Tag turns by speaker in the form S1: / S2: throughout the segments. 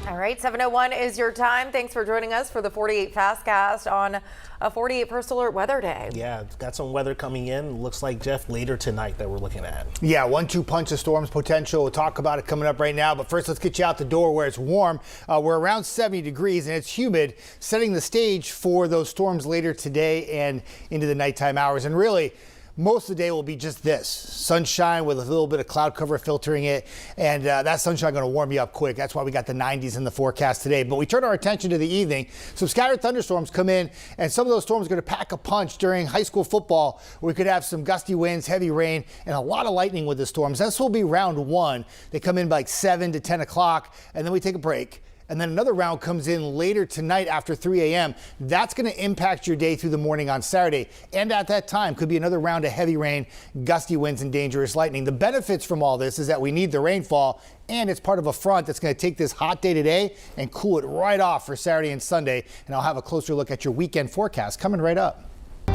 S1: All right, 7:01 is your time. Thanks for joining us for the 48 Fastcast on a 48 First Alert weather day.
S2: Yeah, got some weather coming in. Looks like, Jeff, later tonight that we're looking at.
S3: Yeah, 1-2 punch of storms potential. We'll talk about it coming up right now. But first, let's get you out the door where it's warm. We're around 70 degrees and it's humid, setting the stage for those storms later today and into the nighttime hours. And really, most of the day will be just this, sunshine with a little bit of cloud cover filtering it, and that sunshine going to warm you up quick. That's why we got the 90s in the forecast today. But we turn our attention to the evening. Some scattered thunderstorms come in, and some of those storms are going to pack a punch during high school football. We could have some gusty winds, heavy rain, and a lot of lightning with the storms. This will be round one. They come in by like 7 to 10 o'clock, and then we take a break. And then another round comes in later tonight after 3 a.m. That's going to impact your day through the morning on Saturday. And at that time could be another round of heavy rain, gusty winds, and dangerous lightning. The benefits from all this is that we need the rainfall, and it's part of a front that's going to take this hot day today and cool it right off for Saturday and Sunday. And I'll have a closer look at your weekend forecast coming right up.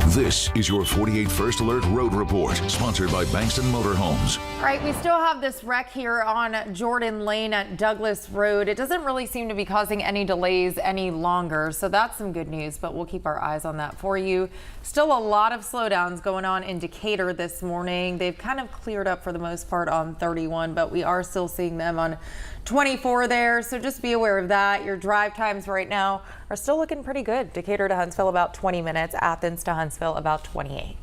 S4: This is your 48 First Alert Road Report, sponsored by Bankston Motorhomes.
S1: All right, we still have this wreck here on Jordan Lane at Douglas Road. It doesn't really seem to be causing any delays any longer, so that's some good news, but we'll keep our eyes on that for you. Still a lot of slowdowns going on in Decatur this morning. They've kind of cleared up for the most part on 31, but we are still seeing them on 24 there, so just be aware of that. Your drive times right now are still looking pretty good. Decatur to Huntsville about 20 minutes, Athens to Huntsville about 28.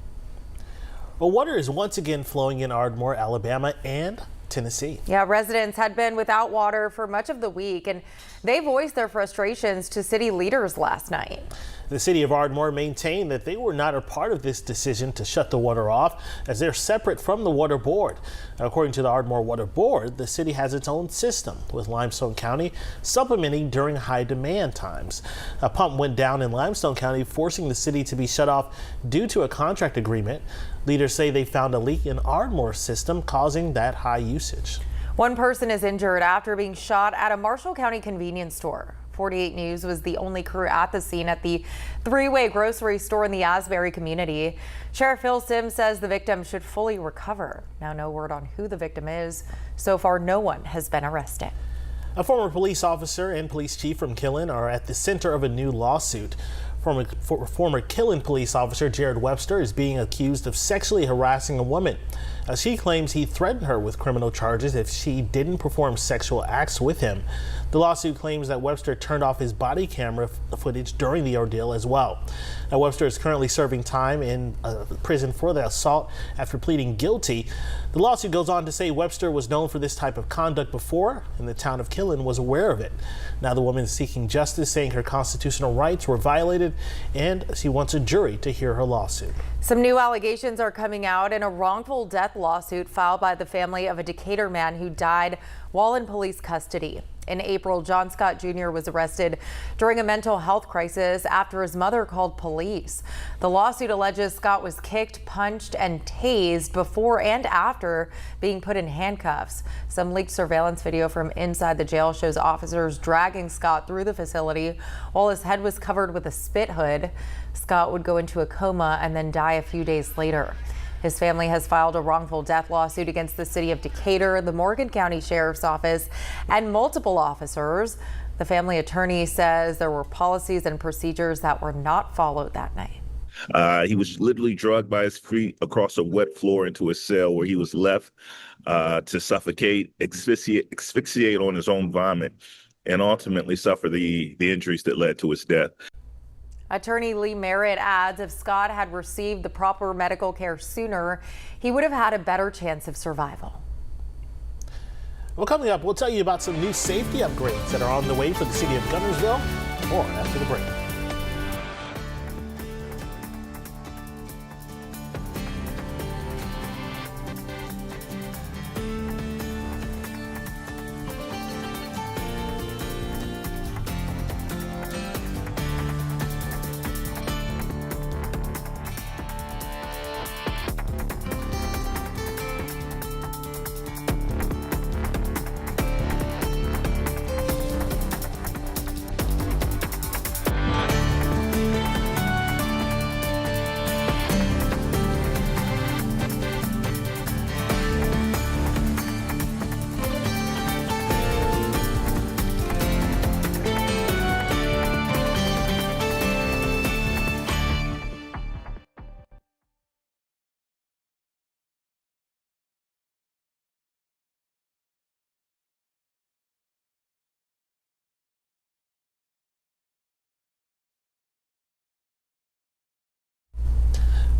S2: Well, water is once again flowing in Ardmore, Alabama and Tennessee.
S1: Yeah, residents had been without water for much of the week, and they voiced their frustrations to city leaders last night.
S2: The city of Ardmore maintained that they were not a part of this decision to shut the water off, as they're separate from the water board. According to the Ardmore Water Board, the city has its own system, with Limestone County supplementing during high demand times. A pump went down in Limestone County, forcing the city to be shut off due to a contract agreement. Leaders say they found a leak in Ardmore's system, causing that high usage.
S1: One person is injured after being shot at a Marshall County convenience store. 48 News was the only crew at the scene at the three-way grocery store in the Asbury community. Sheriff Phil Sims says the victim should fully recover. Now, no word on who the victim is. So far, no one has been arrested.
S2: A former police officer and police chief from Killen are at the center of a new lawsuit. Former Killen police officer Jared Webster is being accused of sexually harassing a woman. She claims he threatened her with criminal charges if she didn't perform sexual acts with him. The lawsuit claims that Webster turned off his body camera footage during the ordeal as well. Now, Webster is currently serving time in prison for the assault after pleading guilty. The lawsuit goes on to say Webster was known for this type of conduct before, and the town of Killen was aware of it. Now the woman is seeking justice, saying her constitutional rights were violated, and she wants a jury to hear her lawsuit.
S1: Some new allegations are coming out in a wrongful death lawsuit filed by the family of a Decatur man who died while in police custody. In April, John Scott Jr. was arrested during a mental health crisis after his mother called police. The lawsuit alleges Scott was kicked, punched, and tased before and after being put in handcuffs. Some leaked surveillance video from inside the jail shows officers dragging Scott through the facility while his head was covered with a spit hood. Scott would go into a coma and then die a few days later. His family has filed a wrongful death lawsuit against the city of Decatur, the Morgan County Sheriff's Office, and multiple officers. The family attorney says there were policies and procedures that were not followed that night.
S5: He was literally dragged by his feet across a wet floor into a cell where he was left to suffocate, asphyxiate on his own vomit, and ultimately suffer the injuries that led to his death.
S1: Attorney Lee Merritt adds if Scott had received the proper medical care sooner, he would have had a better chance of survival.
S2: Well, coming up, we'll tell you about some new safety upgrades that are on the way for the city of Guntersville. More after the break.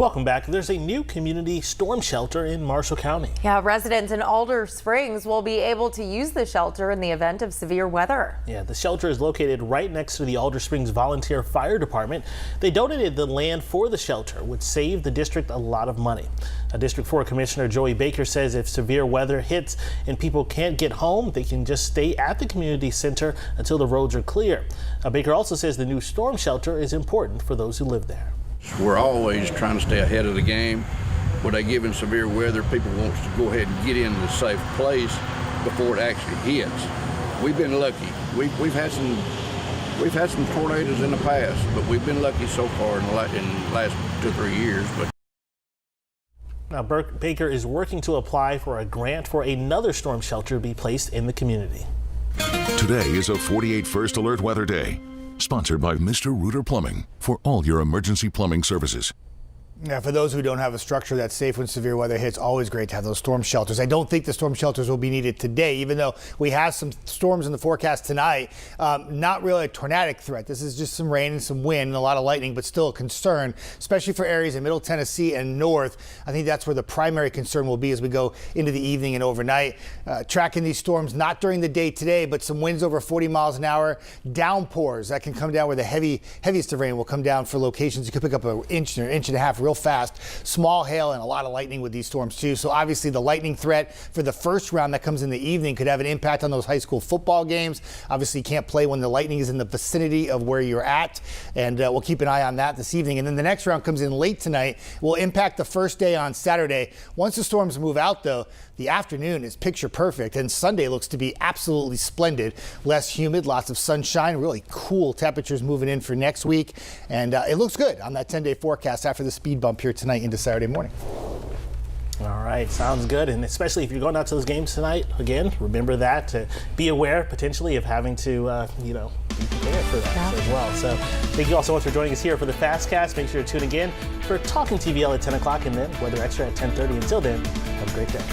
S2: Welcome back. There's a new community storm shelter in Marshall County.
S1: Yeah, residents in Alder Springs will be able to use the shelter in the event of severe weather.
S2: Yeah, the shelter is located right next to the Alder Springs Volunteer Fire Department. They donated the land for the shelter, which saved the district a lot of money. District 4 Commissioner Joey Baker says if severe weather hits and people can't get home, they can just stay at the community center until the roads are clear. Baker also says the new storm shelter is important for those who live there.
S6: We're always trying to stay ahead of the game. When they give in severe weather, people want to go ahead and get in a safe place before it actually hits. We've been lucky. We've had some tornadoes in the past, but we've been lucky so far in the last 2 or 3 years. But
S2: Now, Baker is working to apply for a grant for another storm shelter to be placed in the community.
S4: Today is a 48 First Alert Weather Day. Sponsored by Mr. Reuter Plumbing for all your emergency plumbing services.
S3: Yeah, for those who don't have a structure that's safe when severe weather hits, always great to have those storm shelters. I don't think the storm shelters will be needed today, even though we have some storms in the forecast tonight. Not really a tornadic threat. This is just some rain and some wind and a lot of lightning, but still a concern, especially for areas in Middle Tennessee and north. I think that's where the primary concern will be as we go into the evening and overnight. Tracking these storms, not during the day today, but some winds over 40 miles an hour, downpours that can come down where the heaviest of rain will come down for locations. You could pick up an inch or inch and a half real fast. Small hail and a lot of lightning with these storms too. So obviously the lightning threat for the first round that comes in the evening could have an impact on those high school football games. Obviously you can't play when the lightning is in the vicinity of where you're at, and we'll keep an eye on that this evening. And then the next round comes in late tonight, will impact the first day on Saturday. Once the storms move out though, the afternoon is picture perfect, and Sunday looks to be absolutely splendid. Less humid, lots of sunshine, really cool temperatures moving in for next week, and it looks good on that 10-day forecast after the speed bump here tonight into Saturday morning.
S2: All right, sounds good. And especially if you're going out to those games tonight, again, remember that to be aware potentially of having to, be prepared for that as well. So thank you all so much for joining us here for the Fastcast. Make sure to tune again for Talking TVL at 10 o'clock and then Weather Extra at 10:30. Until then, have a great day.